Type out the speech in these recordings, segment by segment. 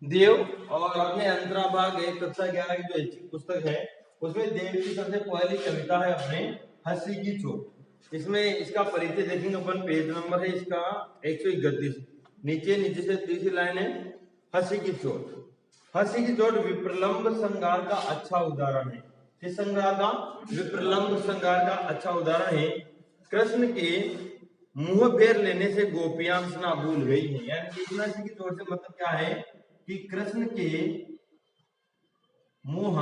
देव और अपने अंतरा भाग एक कक्षा 11 की जो ऐच्छिक पुस्तक है उसमें देव की सबसे पहली कविता है अपने हंसी की चोट। इसमें इसका परिचय देखेंगे अपन, पेज नंबर है इसका 131। नीचे नीचे से तीसरी लाइन है, हंसी की चोट। हंसी की चोट विप्रलंब श्रृंगार का अच्छा उदाहरण है। किस श्रृंगार का? विप्रलंब श्रृंगार का अच्छा उदाहरण है। कृष्ण के मुंह फेर लेने से गोपियां हंसना भूल गई है। यानी कि हंसी की चोट से मतलब क्या है कि कृष्ण के मुंह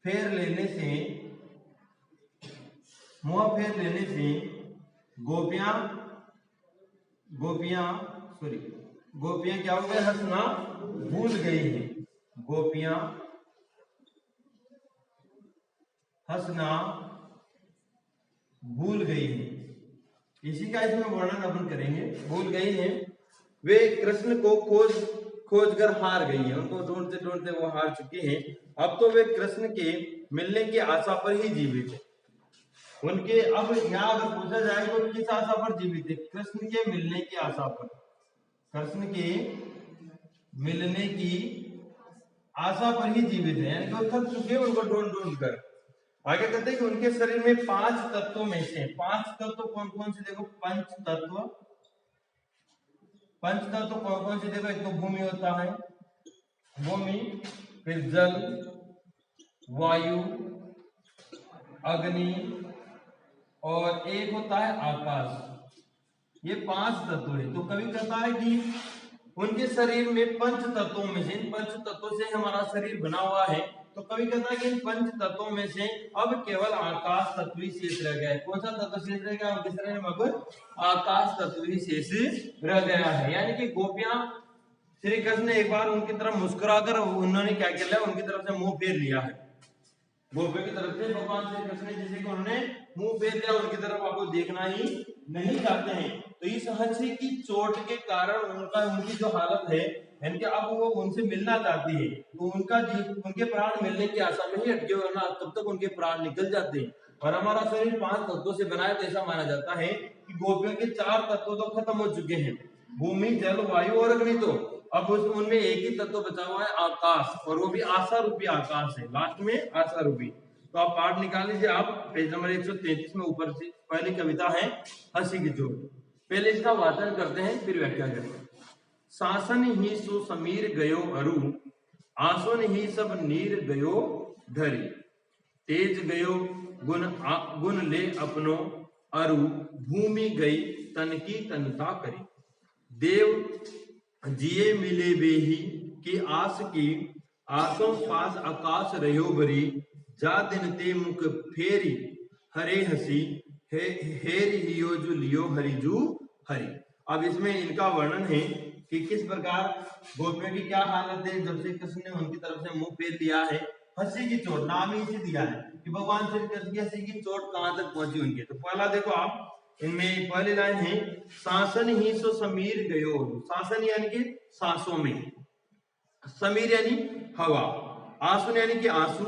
फेर लेने से गोपियां गोपियां गोपियां क्या हो गए? हंसना भूल गई है। गोपियां हंसना भूल गई है। इसी का इसमें वर्णन अपन करेंगे। भूल गई है, वे कृष्ण को खोज कर हार गई है। उनको ढूंढते ढूंढते वो हार चुकी हैं। अब तो वे कृष्ण के मिलने की आशा पर ही जीवित है। उनके अब यहाँ अगर पूछा जाए तो किस आशा पर जीवित है? कृष्ण के मिलने की आशा पर। कृष्ण के मिलने की आशा पर ही जीवित है, यानी कि वो थक चुके हैं उनको ढूंढ ढूंढ कर। आगे कहते हैं कि उनके शरीर में 5 तत्वों में से 5 तत्व कौन कौन से? देखो पंच तत्व कौन कौन से? देखो एक तो भूमि होता है, भूमि, फिर जल, वायु, अग्नि और एक होता है आकाश। ये 5 तत्व है। तो कवि कहता है कि उनके शरीर में पंच तत्वों में से, इन पंच तत्वों से हमारा शरीर बना हुआ है। तो कवि कहता है कि इन पंच तत्वों में से अब केवल आकाश तत्व ही शेष रह गया है। कौन सा तत्व शेष रह गया उनके शरीर में? अब आकाश तत्व ही शेष रह गया है। यानी कि गोपियां, श्री कृष्ण ने एक बार उनकी तरफ मुस्कुराकर उन्होंने क्या किया? उनकी तरफ से मुंह फेर लिया है। गोपियों की तरफ से भगवान श्री कृष्ण ने जैसे कि उन्होंने मुंह फेर लिया, उनकी तरफ आपको देखना ही नहीं चाहते हैं। तो इस हंसी की चोट के कारण उनकी जो हालत है, यानी कि अब वो उनसे मिलना चाहती है, तो उनके प्राण मिलने की आशा में ही अटके, वरना तब तक उनके प्राण निकल जाते हैं। और हमारा शरीर 5 तत्वों से बना है, तो ऐसा माना जाता है कि गोपियों के 4 तत्व तो खत्म हो चुके हैं, भूमि, जल, वायु और अग्नि। तो अब उनमें एक ही तत्व बचा हुआ है, आकाश, और वो भी आशा रूपी आकाश है। लास्ट में आशा रूपी। तो आप पाठ निकाल लीजिए, आप पेज नंबर 133 में ऊपर से पहली कविता है हंसी की चोट। पहले इसका वाचन करते हैं, फिर व्याख्या करेंगे। शासन ही सो समीर गयो अरु, आसन ही सब नीर गयो धरी। तेज गयो गुण ले अपनो, अरु भूमि गई तन की तनता करी। देव जिये मिले बेही की आस की, आसों पास आकाश रहो बरी। जा दिन ते मुख फेरी हरे हसी, हेर हियो जो लियो हरिजू हरि। अब इसमें इनका वर्णन है कि किस प्रकार गोपियों की क्या हालत है जब से कृष्ण ने उनकी तरफ से मुंह फेर लिया है। हंसी की चोट नाम ही इसे दिया है कि भगवान श्री कृष्ण की हंसी की चोट कहां तक पहुंची उनकी। तो पहला देखो आप, इनमें पहली लाइन है, शासन ही सो समीर गयो। शासन यानी कि सांसों में, समीर यानी हवा, आंसू यानी कि आंसू,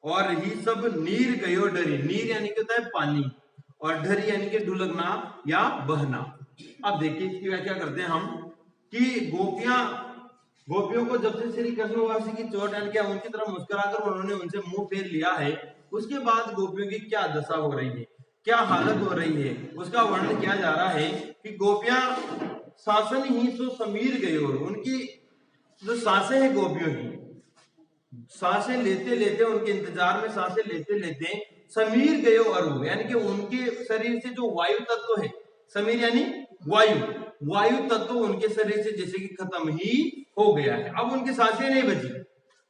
और ही सब नीर गयो डरी। नीर यानी कि होता है पानी, और डरी यानी कि ढुलकना या बहना। अब देखिए इसकी व्याख्या करते हैं हम कि गोपियों को जब से श्री कृष्ण की चोट यानी कि उनकी तरफ मुस्कुराकर उन्होंने उनसे मुंह फेर लिया है, उसके बाद गोपियों की क्या दशा हो रही है, क्या हालत हो रही है, उसका वर्णन किया जा रहा है कि गोपियां शासन ही सो समीर गई, और उनकी जो सांसें हैं गोपियों की, सांसें लेते लेते, उनके इंतजार में सांसें लेते लेते समीर गयो अरु, यानी कि उनके शरीर से जो वायु तत्व है, समीर यानी वायु तत्व उनके शरीर से जैसे कि खत्म ही हो गया है। अब उनकी सांसें नहीं बची।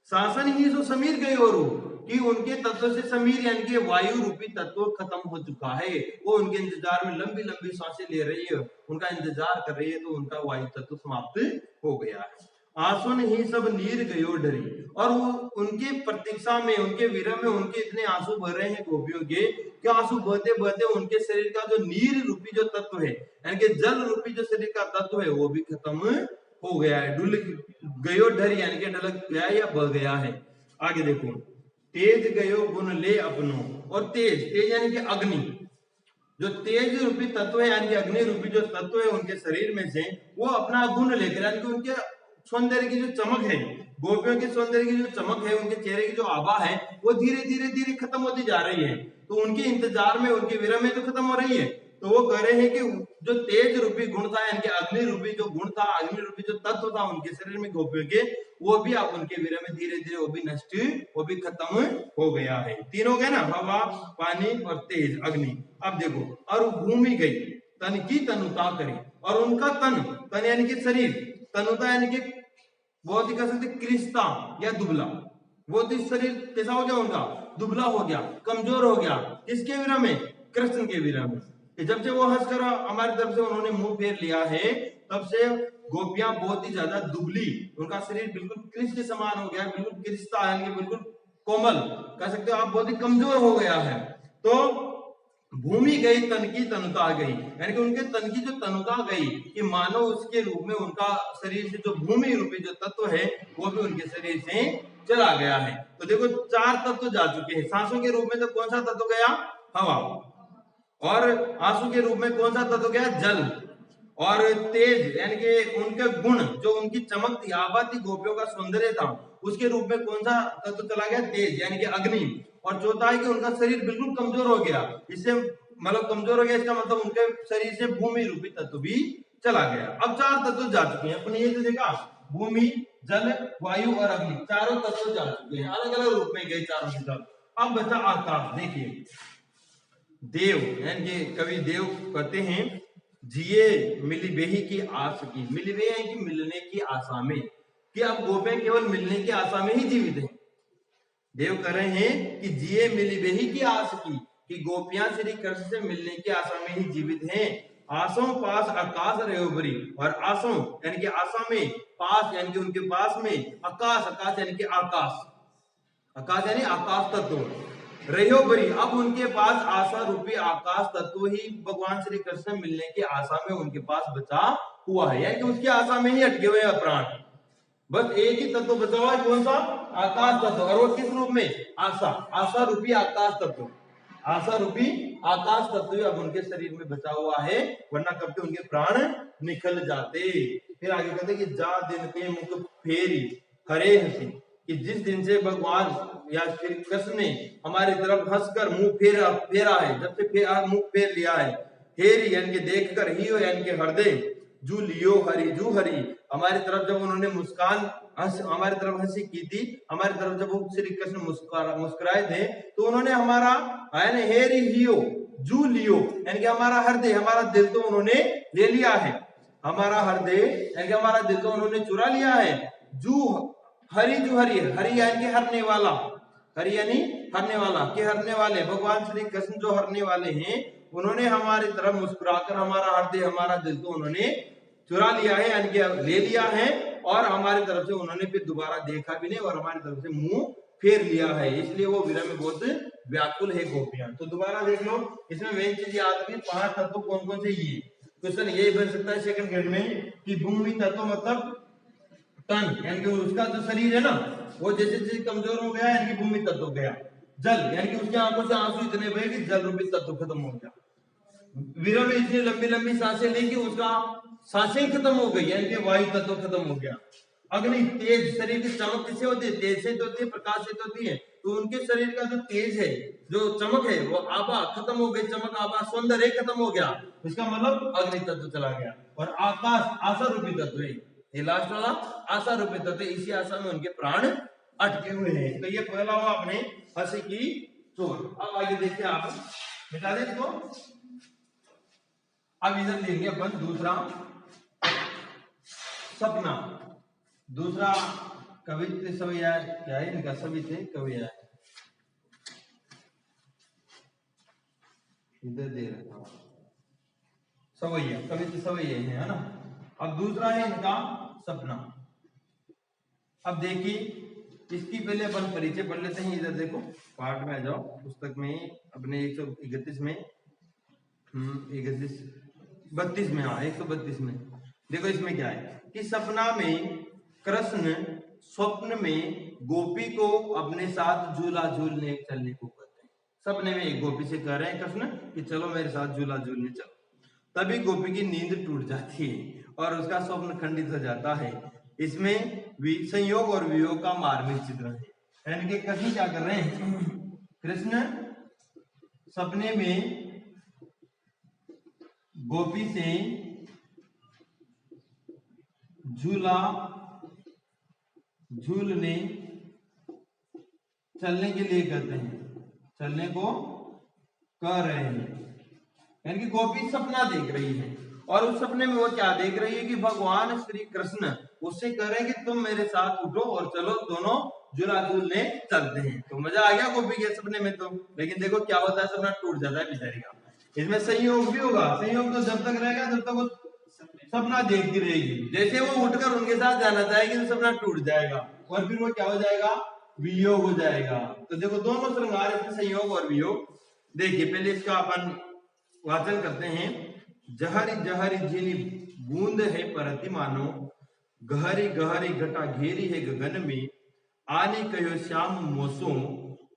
शासन ही जो समीर गयो अरु, कि उनके तत्व से समीर यानी कि वायु रूपी तत्व खत्म हो चुका है। वो उनके इंतजार में लंबी लंबी सांसें ले रही है, उनका इंतजार कर रही है, तो उनका वायु तत्व समाप्त हो गया है। आंसू ही सब नीर गयो डरी, और वो उनकी प्रतीक्षा में, उनके विरह में उनके इतने आंसू बह रहे हैं गोपियों के, कि आंसू बहते बहते उनके शरीर का जो नीर रूपी जो तत्व है, यानी कि जल रूपी जो शरीर का तत्व है, वो भी खत्म हो गया है, डुल गयो डरी, यानी कि ढलक गया या बह गया है। आगे देखो, तेज गयो गुण ले अपनो, और तेज यानी कि अग्नि, जो तेज रूपी तत्व है यानी कि अग्नि रूपी जो तत्व है उनके शरीर में से, वो अपना गुण लेकर, यानी कि उनके सौंदर्य की जो चमक है, गोपियों के सौंदर्य की जो चमक है, उनके चेहरे की जो आभा है, वो धीरे धीरे धीरे खत्म होती जा रही है। तो उनके इंतजार में, उनके विरह में तो खत्म हो रही है। तो वो कह रहे हैं कि जो तेज रूपी गुण था, यानी कि अग्नि रूपी जो गुण था, अग्नि रूपी जो तत्व था उनके शरीर में गोपियों के, वो भी अब उनके विरह में धीरे धीरे वो भी नष्ट, वो भी खत्म हो गया है। तीन हो गए ना, हवा, पानी और तेज, अग्नि। अब देखो, और भूमि गई तन की तनुता करी, और उनका तन यानी कि शरीर, तनुता यानी कि बहुत ही कह सकते कृष्णा या दुबला, बहुत ही शरीर कैसा हो गया उनका, दुबला हो गया, कमजोर हो गया। किसके विरह में? कृष्ण के विरह में। कि जब से वो हंसकर हमारी तरफ से उन्होंने मुंह फेर लिया है, तब से गोपियां बहुत ही ज्यादा दुबली, उनका शरीर बिल्कुल कृष्ण के समान हो गया, बिल्कुल कृष्णा यानी बिल्कुल कोमल कह सकते हो आप, बहुत ही कमजोर हो गया है। तो भूमि गई तन की तनुता गई, यानी कि उनके तन की जो तनुता गई, कि मानो उसके रूप में उनका शरीर से जो भूमि रूपी जो तत्व है वो भी उनके शरीर से चला गया है। तो देखो, चार तत्व जा चुके हैं। सांसों के रूप में तो कौन सा तत्व गया? हवा। और आंसू के रूप में कौन सा तत्व गया? जल। और तेज यानी कि उनके गुण, जो उनकी चमक थी, आभा थी, गोपियों का सौंदर्य था, उसके रूप में कौन सा तत्व चला गया? तेज यानी कि अग्नि। और चौथा है कि उनका शरीर बिल्कुल कमजोर हो गया। इससे मतलब कमजोर हो गया, इसका मतलब उनके शरीर से भूमि रूपी तत्व भी चला गया। अब चार तत्व जा चुके हैं अपने, ये तो देखा, भूमि, जल, वायु और अग्नि, चारों तत्व जा चुके हैं, अलग अलग रूप में गए चारों के साथ। अब बचा आकाश। देखिए, देव यानी कि कवि देव कहते हैं, जिए मिली बेही की आस की, मिली बेही है कि मिलने की आशा में, कि अब गोपियां केवल मिलने की आशा में ही जीवित हैं। देव कह रहे हैं कि जिए मिली बेही की आस की, कि गोपियां श्री कृष्ण से मिलने की आशा में ही जीवित हैं। आसों पास आकाश रहे उभरी, और आसों यानी कि आशा में, पास यानी कि उनके पास में, आकाश, आकाश यानी कि आकाश, आकाश यानी आकाश तत्व रहो बरी, अब उनके पास आशा रूपी आकाश तत्व ही भगवान श्री कृष्ण मिलने की आशा में उनके पास बचा हुआ है, यानी कि उसकी आशा में ही अटके हुए हैं प्राण। बस एक ही तत्व बचा हुआ है, कौन सा? आकाश तत्व। और वो किस रूप में? आशा, आशा रूपी आकाश तत्व, आशा रूपी आकाश तत्व अब उनके शरीर में बचा हुआ है, वरना कब के उनके प्राण निकल जाते। फिर आगे कहते कि जा दिन के मुख फेरी हरे हसी, कि जिस दिन से भगवान या श्री कृष्ण ने हमारी तरफ हंसकर मुंह फेरा है, जब से मुंह फेर लिया है, हेरी यानी कि देखकर, ही यानी कि हृदय, जू लियो हरी, जू हरी, हमारी तरफ जब उन्होंने मुस्कान हमारी तरफ हंसी की थी, हमारी तरफ जब वो श्री कृष्ण मुस्कुराए थे, तो उन्होंने हमारा हेरी हियो जू लियो यानी कि हमारा हृदय, हमारा दिल तो उन्होंने ले लिया है, हमारा हृदय यानी कि हमारा दिल तो उन्होंने चुरा लिया है। जू हरी, जू हरी, हरी यानी कि हरने वाला, हरी यानी हरने वाला, कि हरने वाले भगवान श्री कृष्ण जो हरने वाले हैं, उन्होंने हमारी तरफ मुस्कुराकर हमारा हृदय, हमारा दिल तो उन्होंने चुरा लिया है, यानी कि ले लिया है, और हमारी तरफ से उन्होंने फिर दोबारा देखा भी नहीं, और हमारी तरफ से मुंह फेर लिया है, इसलिए वो विरह में बहुत व्याकुल है गोपियां। तो दोबारा देख लो, इसमें मेन चीज याद रखिए, पांच तत्व कौन कौन से? ये क्वेश्चन यही बन सकता है सेकंड ग्रेड में, कि भूमि तत्व मतलब तन, यानी कि उसका जो शरीर है ना, वो जैसे जैसे कमजोर हो गया, यानी कि भूमि तत्व हो गया। जल यानी कि उसकी आंखों से आंसू इतने बहे कि जल रूपी तत्व खत्म हो गया। विरह में इतनी लंबी लंबी सांसें ली कि उसका सांसें खत्म हो गई, यानी कि वायु तत्व खत्म हो गया। अग्नि, तेज, शरीर की चमक किससे होती है? तेज से होती है, प्रकाश से होती है। तो उनके शरीर का जो तेज है, जो चमक है, वो आभा खत्म हो गई, चमक, आभा, सौंदर्य खत्म हो गया, इसका मतलब अग्नि तत्व चला गया। और आकाश आशा रूपी तत्व है, ये लास्ट वाला आशा रूपी तत्व, इसी आशा में उनके प्राण अटके हुए हैं। तो ये पहला हुआ अपने हंसी की चोट। अब आगे देखिए, आप मिटा दें इसको। अब इधर लेंगे अपन दूसरा सपना। दूसरा कवित्व सवैया, क्या है इनका? सभी थे कविया, इधर दे रखा हूं सवैया, कवित्व सवैया है ना। अब दूसरा है इनका सपना। अब देखिए, इसकी पहले अपन परिचय पढ़ लेते हैं। इधर देखो, पाठ में आ जाओ, पुस्तक में अपने 131 में, 32 में, हाँ 132 में देखो, इसमें क्या है कि सपना में कृष्ण स्वप्न में गोपी को अपने साथ झूला झूलने चलने को कहते हैं। सपने में एक गोपी से कह रहे हैं कृष्ण कि चलो मेरे साथ झूला झूलने चलो। तभी गोपी की नींद टूट जाती है और उसका स्वप्न खंडित हो जाता है। इसमें संयोग और वियोग का मार्मिक चित्रण है। यानी कि कृष्ण क्या कर रहे हैं, कृष्ण सपने में गोपी से झूलने चलने के लिए कहते हैं, चलने को कह रहे हैं। यानी कि गोपी सपना देख रही है और उस सपने में वो क्या देख रही है कि भगवान श्री कृष्ण उससे कह रहे हैं कि तुम मेरे साथ उठो और चलो, दोनों झूला झूलने चलते हैं। तो मजा आ गया गोपी के सपने में तो। लेकिन देखो क्या होता है, सपना टूट जाता है बेचारी का। इसमें संयोग भी होगा, संयोग तो जब तक रहेगा जब तक वो सपना देखती रहेगी। जैसे वो उठकर उनके साथ जाना चाहेगी तो सपना टूट जाएगा और फिर वो क्या हो जाएगा, वियोग हो जाएगा। तो देखो दोनों श्रृंगार, इसमें संयोग और वियोग। देखिए पहले इसका अपन वाचन करते हैं। जहरी जहरी झिनी बूंद है परति मानो, गहरी गहरी घटा घेरी है गगन में, आने कहो श्याम मोसो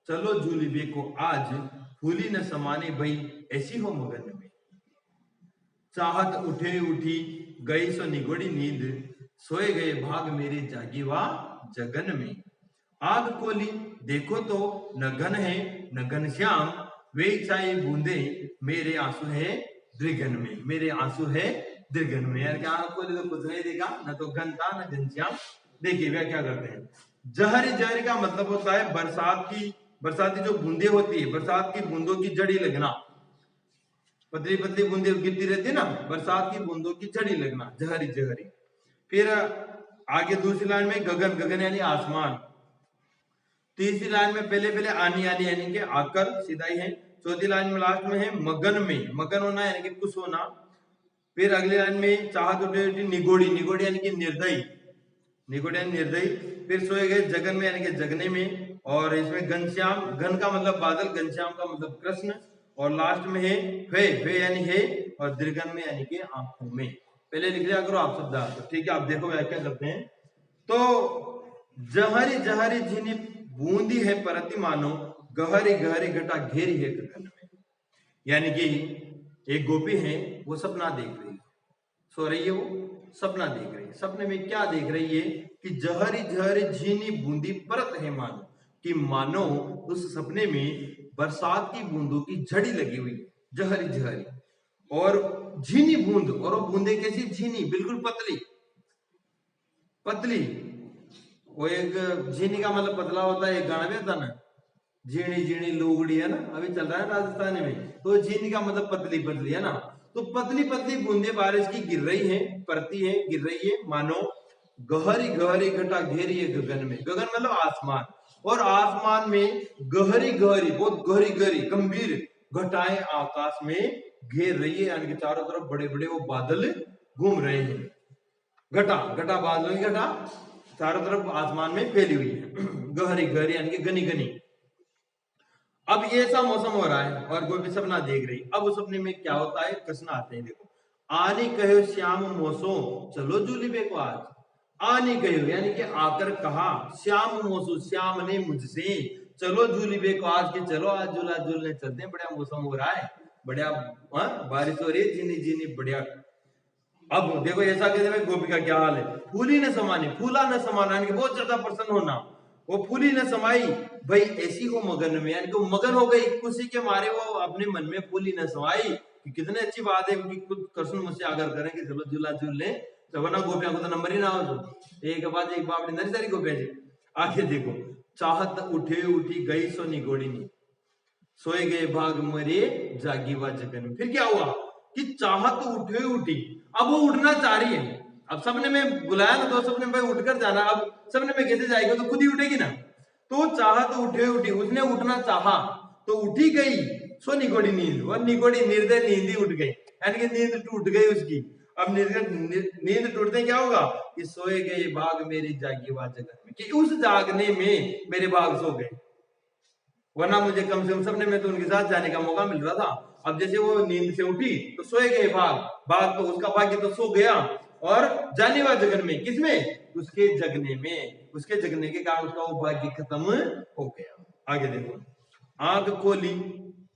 चलो झूलिबे को आज, फूली न समाने भई ऐसी हो मगन में। चाहत उठे उठी गई सो निगोड़ी नींद, सोए गए भाग मेरे जागी वा जगन में। आग कोली देखो तो न घन है न घनश्याम, वे चाहे बूंदे मेरे आंसू है दृगन में, मेरे आंसू है दृगन में। यार क्या आग कोली तो कुछ नहीं देखा, न तो घन था न घनश्याम। देखिए वे क्या करते हैं, जहरी जहरी का मतलब होता है बरसाती जो बूंदे होती है, बरसात की बूंदों की जड़ी लगना, पतली पतली बूंदे गिरती रहती है ना, बरसात की बूंदों की जड़ी लगना, जहरी जहरी। फिर आगे दूसरी लाइन में गगन, गगन यानी आसमान। तीसरी लाइन में पहले आनी आनी यानी कि आकर, सीधा ही है। चौथी लाइन में लास्ट में है मगन में, मगन होना यानी कि खुश होना। फिर अगली लाइन में चाहत उठे उठी निगोड़ी, निगोड़ी यानी कि निर्दयी, निगोड़ी यानी निर्दयी। फिर सोए गए जगन में यानी कि जगने में। और इसमें घनश्याम, घन का मतलब बादल, घनश्याम का मतलब कृष्ण। और लास्ट में है फे यानी है, और दीर्घन में यानी कि आंखों में। पहले लिख लिया करो आप शब्द, तो ठीक है। आप देखो व्याख्या करते हैं। तो जहरी जहरी झिनी बूंदी है परति मानो, गहरी गहरी घटा घेरी है गगन में। यानी कि एक गोपी है, वो सपना देख रही है, सो रही है, वो सपना देख रही है। सपने में क्या देख रही है कि जहरी जहरी झीनी बूंदी परत है मानो, कि मानो उस सपने में बरसात की बूंदों की झड़ी लगी हुई है, जहरी जहरी और झीनी बूंद। और वो बूंदे कैसी, झीनी, बिल्कुल पतली पतली। वो एक झीनी का मतलब पतला होता है, एक गाना भी होता ना, झीणी झीणी लोगड़ी, है ना, अभी चल रहा है राजस्थान में। तो झीनी का मतलब पतली पतली, है ना। तो पतली पतली बूंदे बारिश की गिर रही है, पड़ती है, गिर रही है, मानो गहरी गहरी घटा घेरी है गगन में। गगन मतलब आसमान, और आसमान में गहरी गहरी, बहुत गहरी गहरी गंभीर घटाएं आकाश में घेर रही है। यानी कि चारों तरफ बड़े बड़े वो बादल घूम रहे हैं। घटा, घटा बादलों की घटा चारों तरफ आसमान में फैली हुई है, गहरी गहरी यानी कि घनी घनी। अब ये ऐसा मौसम हो रहा है और गोपी सपना देख रही। अब उस सपने में क्या होता है, कृष्ण आते हैं। देखो, आनी कहो श्याम मोसो चलो झूलिबे को आज। आनी कहो यानी कि आकर कहा, श्याम मोसो, श्याम ने मुझसे, चलो झूलिबे को आज, के चलो आज झूला झूलने चलते हैं, बढ़िया मौसम हो रहा है, बढ़िया बारिश हो रही है, झीनी झीनी बढ़िया। अब देखो ऐसा कहते हैं गोपी का क्या हाल है, फूली न समानी, फूला न समाना यानी कि बहुत ज्यादा प्रसन्न होना, वो फूली न समाई भाई ऐसी हो मगन में, यानी कि वो मगन हो गई खुशी के मारे, वो अपने मन में फूली न समाई कि कितने अच्छी बात है कि कुछ कृष्ण मुझसे आगर करें कि चलो झूला झूल ले। तो वरना गोपियां को तो नंबर ही ना हो, तो एक बाद एक बाप नरी सारी गोपियां जी। आगे देखो, चाहत उठे उठी गई सो निगोड़ी नी, सोए गए भाग मरे जागी वा जगन में। फिर क्या हुआ कि चाहत उठे उठी, अब वो उठना चाह रही है। अब सपने में बुलाया ना, तो सपने में उठकर जाना, अब सपने में कैसे जाएगी, तो खुद ही उठेगी ना। तो चाहत उठे उठी, उसने उठना चाहा तो उठी गई सो निगोड़ी नींद, और निगोड़ी निर्दय नींद ही उठ गई, यानी कि नींद टूट गई उसकी। अब नींद टूटते क्या होगा कि सोए गए भाग मेरी जागी वा जगन में, कि उस जागने में मेरे भाग सो गए, वरना मुझे कम से कम सपने में तो उनके साथ जाने का मौका मिल रहा था। अब जैसे वो नींद से उठी तो सोए गए भाग, भाग तो उसका भाग्य तो सो गया, और जाने वाले जगन में, किसमें, उसके जगने में, उसके जगने के कारण उसका वो भाग्य खत्म हो गया। आगे देखो, आंख खोली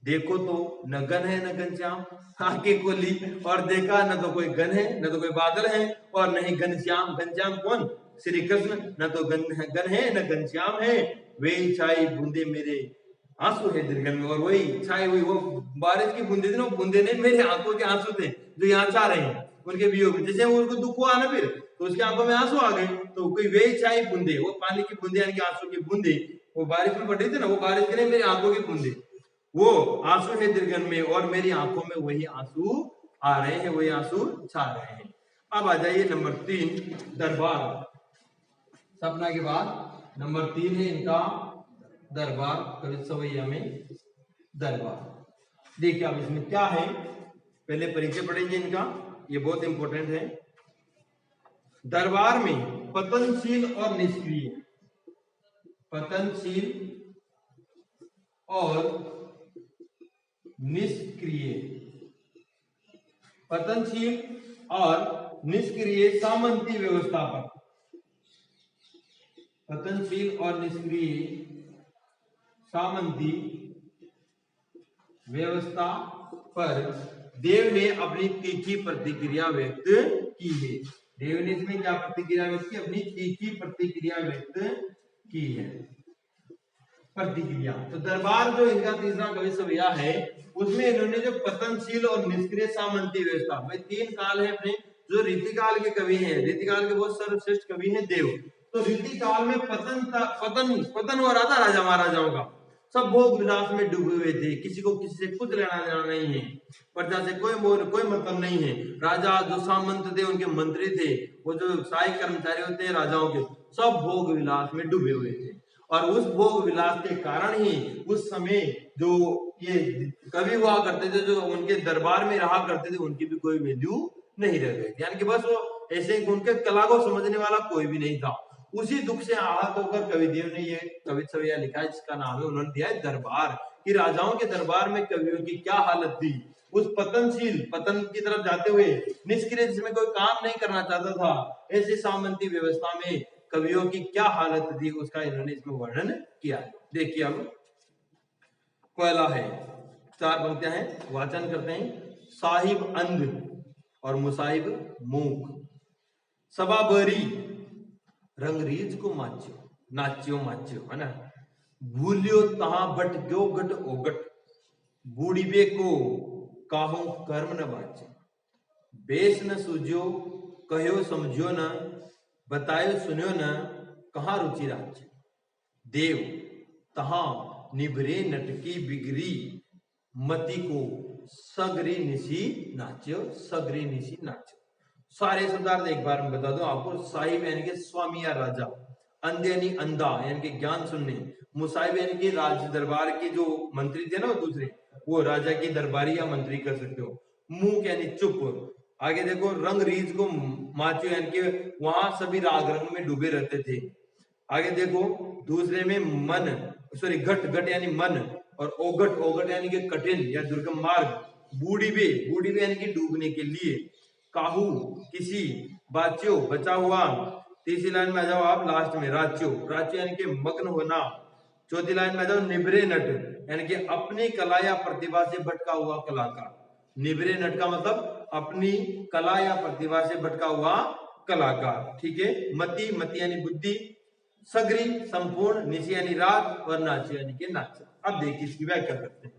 देखो तो न गन है न घनश्याम, आंखें खोली और देखा न तो कोई गन है न तो कोई बादल है और नहीं घनश्याम। घनश्याम कौन, श्री कृष्ण न तो गन है न घनश्याम है, वे छाई बूंदे मेरे आंसू है दिलगन में। और वही छाई हुई वो बारिश की बूंदे थी ना, बूंदे नहीं मेरे आंखों के आंसू थे जो यहाँ छा रहे हैं उनके वियोग में। जैसे उनको दुख हुआ ना फिर तो उसकी आंखों में आंसू आ गए, तो कोई वे छाई बूंदे, वो पानी की बूंदे यानी कि आंसू की बूंदे, वो बारिश में पड़ रही थी ना, वो बारिश के नहीं मेरी आंखों की बूंदे, वो आंसू है दिलगन में और मेरी आंखों में वही आंसू आ रहे हैं, वही आंसू छा रहे हैं। अब आ जाइए नंबर 3 दरबार। सपना के बाद नंबर 3 है इनका दरबार, कवि सवैया में दरबार। देखिए अब इसमें क्या है, पहले परिचय पढ़ेंगे इनका, ये बहुत इंपॉर्टेंट है। दरबार में पतनशील और निष्क्रिय, पतनशील और निष्क्रिय, पतनशील और निष्क्रिय सामंती व्यवस्था पर, पतनशील और निष्क्रिय सामंती व्यवस्था पर देव ने अपनी तीखी प्रतिक्रिया व्यक्त की है। देव ने इसमें क्या प्रतिक्रिया व्यक्त की, अपनी तीखी प्रतिक्रिया व्यक्त की है। प्रतिक्रिया तो दरबार जो इनका तीसरा कवि सवैया है उसमें इन्होंने जो पतनशील और निष्क्रिय सामंती व्यवस्था, भाई 3 काल है अपने, जो रीतिकाल के कवि हैं, रीतिकाल के बहुत सर्वश्रेष्ठ कवि हैं देव। तो रीतिकाल में पतन हो रहा था राजा महाराजाओं का, सब भोग विलास में डूबे हुए थे, किसी को किसी से कुछ लेना देना नहीं है, प्रजा से कोई मतलब नहीं है। राजा जो सामंत थे उनके मंत्री थे, वो जो सहायक कर्मचारी होते हैं राजाओं के, सब भोग विलास में डूबे हुए थे। और उस भोग विलास के कारण ही उस समय जो ये कवि हुआ करते थे, जो उनके दरबार में रहा करते थे, उनकी भी कोई वैल्यू नहीं रह गई, यानी कि बस वो ऐसे उनके कला को समझने वाला कोई भी नहीं था। उसी दुख से आहत होकर कविदेव ने ये कवि सवैया लिखा है, जिसका नाम है, उन्होंने दिया है दरबार, कि राजाओं के दरबार में कवियों की क्या हालत थी। उस पतनशील, पतन की तरफ जाते हुए, निष्क्रिय, जिसमें कोई काम नहीं करना चाहता था, ऐसे सामंती व्यवस्था में कवियों की क्या हालत थी, उसका इन्होंने इसमें वर्णन किया है। देखिए अब पहला है, 4 पंक्तियां हैं, वाचन करते हैं। साहिब अंध और मुसाहिब मूक, सभा बरी रंगरीज को नाच्यो है ना, भूलियो तहां बट गयो गट ओगट, बूढ़ीबे को काहू कर्म न बाचे, बेस न सूझ्यो कहो समझ्यो न, बतायो सुन्यो न, कहाँ रुचि राज्य, देव तहां निभरे नटकी बिगरी, मति को सगरी निशी नाच्यो, सगरी निशी नाच्यो। सारे शब्दार्थ एक बार में बता दो आपको। साहिब यानी कि स्वामी या राजा, अंधे यानी अंधा यानी कि ज्ञान सुनने, मुसाहिब यानी कि राज दरबार के जो मंत्री थे ना, वो दूसरे, वो राजा की दरबारी या मंत्री कर सकते हो। मूक यानी चुप। आगे देखो, रंग रीज को माचो यानी कि वहां सभी राग रंग में डूबे रहते थे। आगे देखो दूसरे में मन, सॉरी घट यानी मन, और ओगट यानी कि कठिन या दुर्गम मार्ग, बूढ़ीबे यानी कि डूबने के लिए, काहू किसी, बाच्यो बचा हुआ। तीसरी लाइन में आ जाओ आप लास्ट में, राच्यो यानी कि मग्न होना। चौथी लाइन में आ जाओ, निभरे नट यानी कि अपनी कला या प्रतिभा से भटका हुआ कलाकार। निभरे नट का मतलब अपनी कला या प्रतिभा से भटका हुआ कलाकार, ठीक है। मति यानी बुद्धि, सगरी संपूर्ण, निशी यानी रात, और नाच यानी कि नाच। अब देखिए इसकी व्याख्या करते हैं।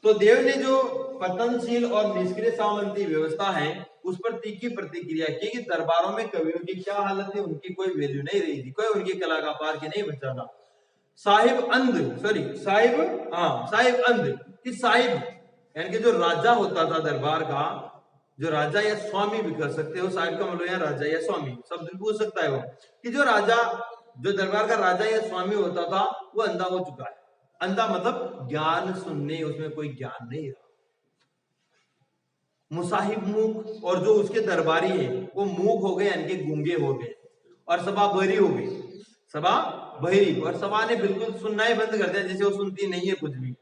तो देव ने जो पतनशील और निष्क्रिय सामंती व्यवस्था है उस पर तीखी प्रतिक्रिया की कि दरबारों में कवियों की क्या हालत है, उनकी कोई वैल्यू नहीं रही थी, कोई उनकी कला का पार के नहीं बचा था। साहिब अंध कि साहिब यानी कि जो राजा होता था दरबार का, जो राजा या स्वामी भी कर सकते हो, साहिब का मतलब यहाँ राजा या स्वामी शब्द भी पूछ सकता है वो, कि जो राजा, जो दरबार का राजा या स्वामी होता था वो अंधा हो चुका है। अंधा मतलब ज्ञान सुनने, उसमें कोई ज्ञान नहीं रहा। मुसाहिब मूक, और जो उसके दरबारी है वो मूक हो गए यानी कि गूंगे हो गए, और सभा बहरी हो गई, सभा बहरी, और सभा ने बिल्कुल सुनना ही बंद कर दिया, जैसे वो सुनती नहीं है कुछ भी,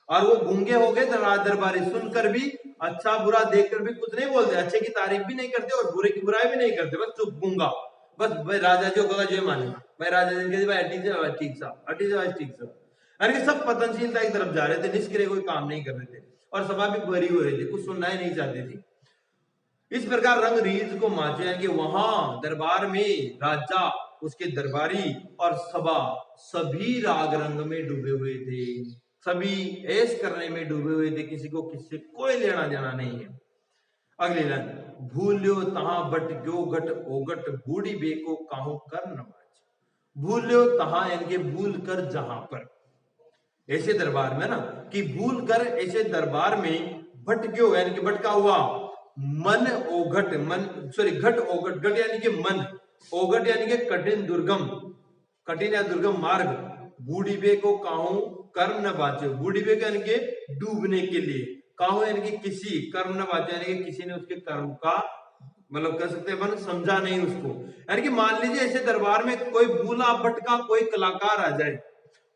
और वो गूंगे हो गए। दरबारी सुनकर भी, अच्छा बुरा देखकर भी कुछ नहीं बोलते, अच्छे की तारीफ भी नहीं करते और बुरे की बुराई भी नहीं करते, बस चुप गूंगा, बस भाई राजा जो कहा जो मानेगा, भाई राजा जी भाई ठीक सा, ठीक सा। अरे सब पतनशीलता की तरफ जा रहे थे, निष्क्रिय कोई काम नहीं कर रहे थे, और सभा भी भरी हो रही थी, कुछ सुनना ही नहीं चाहती थी। इस प्रकार रंग रीझ को माचे, यानी कि वहां दरबार में राजा, उसके दरबारी और सभा सभी राग रंग में डूबे हुए थे, सभी ऐश करने में डूबे हुए थे, किसी को किससे कोई लेना देना नहीं है। अगली लाइन, भूल्यो तहां बट गयो घट ओगट बूढ़ी बेको काहू कर नवाज। भूल्यो तहां यानी कि भूल कर जहां पर, ऐसे दरबार में ना कि भूल कर ऐसे दरबार में भट गयो यानी कि भटका हुआ, मन ओघट, मन सॉरी घट ओघट, घट यानी कि मन, ओघट यानी कि कठिन दुर्गम, कठिन या दुर्गम मार्ग, बूढ़ीबे को काहू कर्म न बाचे, बूढ़ीबे यानी कि डूबने के लिए, काहू यानी कि किसी, कर्म न बाचे यानी कि किसी ने उसके कर्म का मतलब कह सकते हैं समझा नहीं उसको। यानी कि मान लीजिए ऐसे दरबार में कोई भूला भटका कोई कलाकार आ जाए,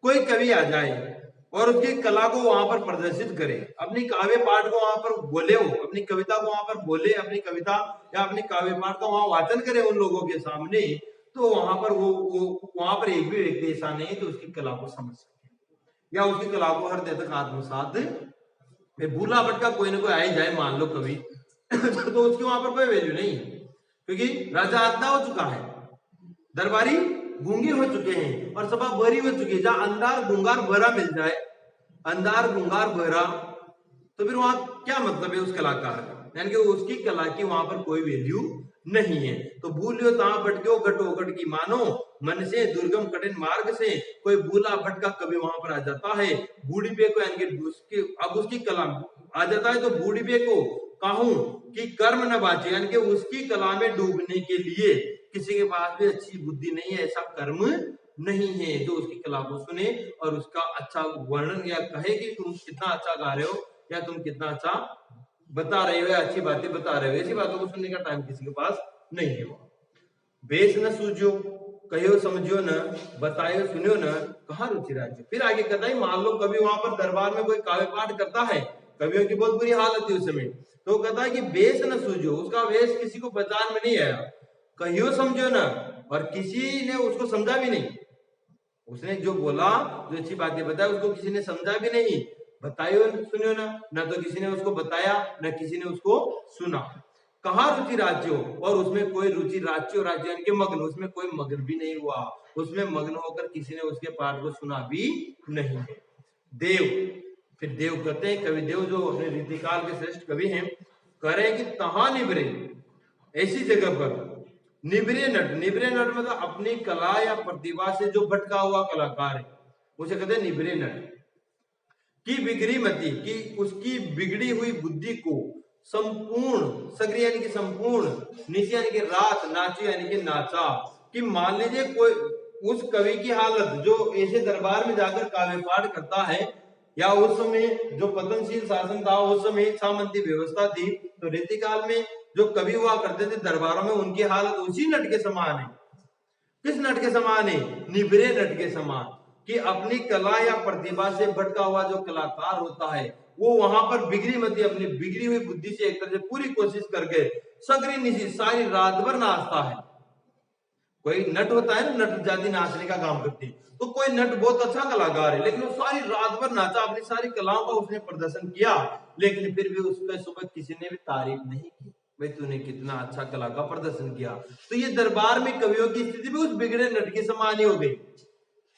कोई कवि आ जाए और उसकी कला को वहां पर प्रदर्शित करे, अपनी काव्य पाठ को वहां पर बोले, वो अपनी कविता को वहां पर बोले, अपनी कविता या अपनी काव्य पाठ का वहां वाचन करे उन लोगों के सामने, तो वहां पर वो वहां पर एक भी व्यक्ति ऐसा नहीं तो उसकी कला को समझ सके या उसकी कला को हृदय तक आत्मसात। भूला भटका कोई ना कोई आ ही जाए मान लो कवि तो उसकी वहां पर कोई वैल्यू नहीं है, क्योंकि राजा अंधा हो चुका है, दरबारी गूंगे हो चुके हैं और सभा बहरी हो चुकी है। जहां अंधार गुंगार बहरा मिल जाए, अंधार गुंगार बहरा, तो फिर वहां क्या मतलब है उस कलाकार का, यानी कि उसकी कला की वहां पर कोई वैल्यू नहीं है। तो भूलियो तहां भटक्यो घट ओघट की मानो, मन से दुर्गम कठिन मार्ग से कोई भूला भटका कभी वहां पर आ जाता है, बूढ़ी पे को यानी कि अब उसकी कला आ जाता है तो बूढ़ी पे को कहूं कि कर्म न बाचे, यानी कि उसकी कला में डूबने के लिए किसी के पास भी अच्छी बुद्धि नहीं है, ऐसा कर्म नहीं है जो उसकी कला को सुने और उसका अच्छा वर्णन या कहे कि तुम कितना अच्छा गा रहे हो या तुम कितना अच्छा बता रहे हो या अच्छी बातें बता रहे हो, ऐसी बातों को सुनने का टाइम किसी के पास नहीं है। बेस न सूझो कहो समझियो न, बतायो सुनियो न, कहा रुचि राज्य। फिर आगे कहता है मान लो कभी वहां पर दरबार में कोई काव्य पाठ करता है, कवियों की बहुत बुरी हालत थी उस समय, तो कहता है कि बेस न सूझो, उसका वेश किसी को पहचान में नहीं आया, कहियो समझो न, और किसी ने उसको समझा भी नहीं, उसने जो बोला जो अच्छी बातें बताया उसको किसी ने समझा भी नहीं, बतायो सुनियो ना तो किसी ने उसको बताया न किसी ने उसको सुना। कहा रुचि राज्यो, और उसमें कोई रुचि राज्यो, राज्य यानी कि मग्न, उसमें कोई मग्न भी नहीं हुआ, उसमें मग्न होकर किसी ने उसके पाठ को सुना भी नहीं है। देव, फिर देव कहते हैं कवि देव जो अपने रीतिकाल के श्रेष्ठ कवि हैं, कह रहे हैं कि तहा निबरे, ऐसी जगह पर निबरे नट, निबरे नट मतलब अपनी कला या प्रतिभा से जो भटका हुआ कलाकार है उसे कहते हैं निबरे नट, की बिगड़ी मति, की उसकी बिगड़ी हुई बुद्धि को संपूर्ण, सग्री यानी कि संपूर्ण, निशी यानी कि रात, नाची यानी कि नाचा, कि मान लीजिए कोई उस कवि की हालत जो ऐसे दरबार में जाकर काव्य पाठ करता है, या उस समय जो पतनशील शासन था, उस समय सामंती व्यवस्था थी, तो रीतिकाल में जो कवि हुआ करते थे दरबारों में, उनकी हालत उसी नट के समान है। किस नट के समान है? निबरे नट के समान, कि अपनी कला या प्रतिभा से भटका हुआ जो कलाकार होता है वो वहां पर बिगड़ी मती, अपनी बिगड़ी हुई बुद्धि से एक तरह से पूरी कोशिश करके सगरी निशी सारी रात भर नाचता है। कोई नट होता है ना, नट जाति नाचने का काम करती है, तो कोई नट बहुत अच्छा कलाकार है लेकिन वो सारी रात भर नाचा, अपनी सारी कलाओं का उसने प्रदर्शन किया, लेकिन फिर भी उसके सुबह किसी ने भी तारीफ नहीं की, भाई तूने कितना अच्छा कला का प्रदर्शन किया। तो ये दरबार में कवियों की स्थिति भी उस बिगड़े नट के समान ही हो गई।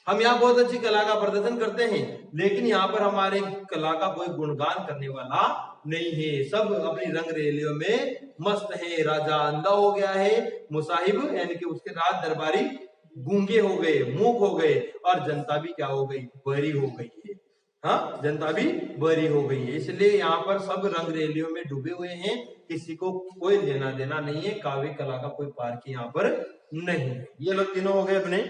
हम यहाँ बहुत अच्छी कला का प्रदर्शन करते हैं लेकिन यहाँ पर हमारे कला का कोई गुणगान करने वाला नहीं है, सब अपनी रंग रेलियों में मस्त है। राजा अंधा हो गया है, मुसाहिब यानी कि उसके राज दरबारी गूंगे हो गए, मूक हो गए, और जनता भी क्या हो गई, बहरी हो गई है। हाँ, जनता भी बहरी हो गई है, इसलिए यहाँ पर सब रंग रेलियों में डूबे हुए हैं, किसी को कोई लेना देना नहीं है, काव्य कला का कोई पार्क यहाँ पर नहीं है। ये लोग तीनों हो गए अपने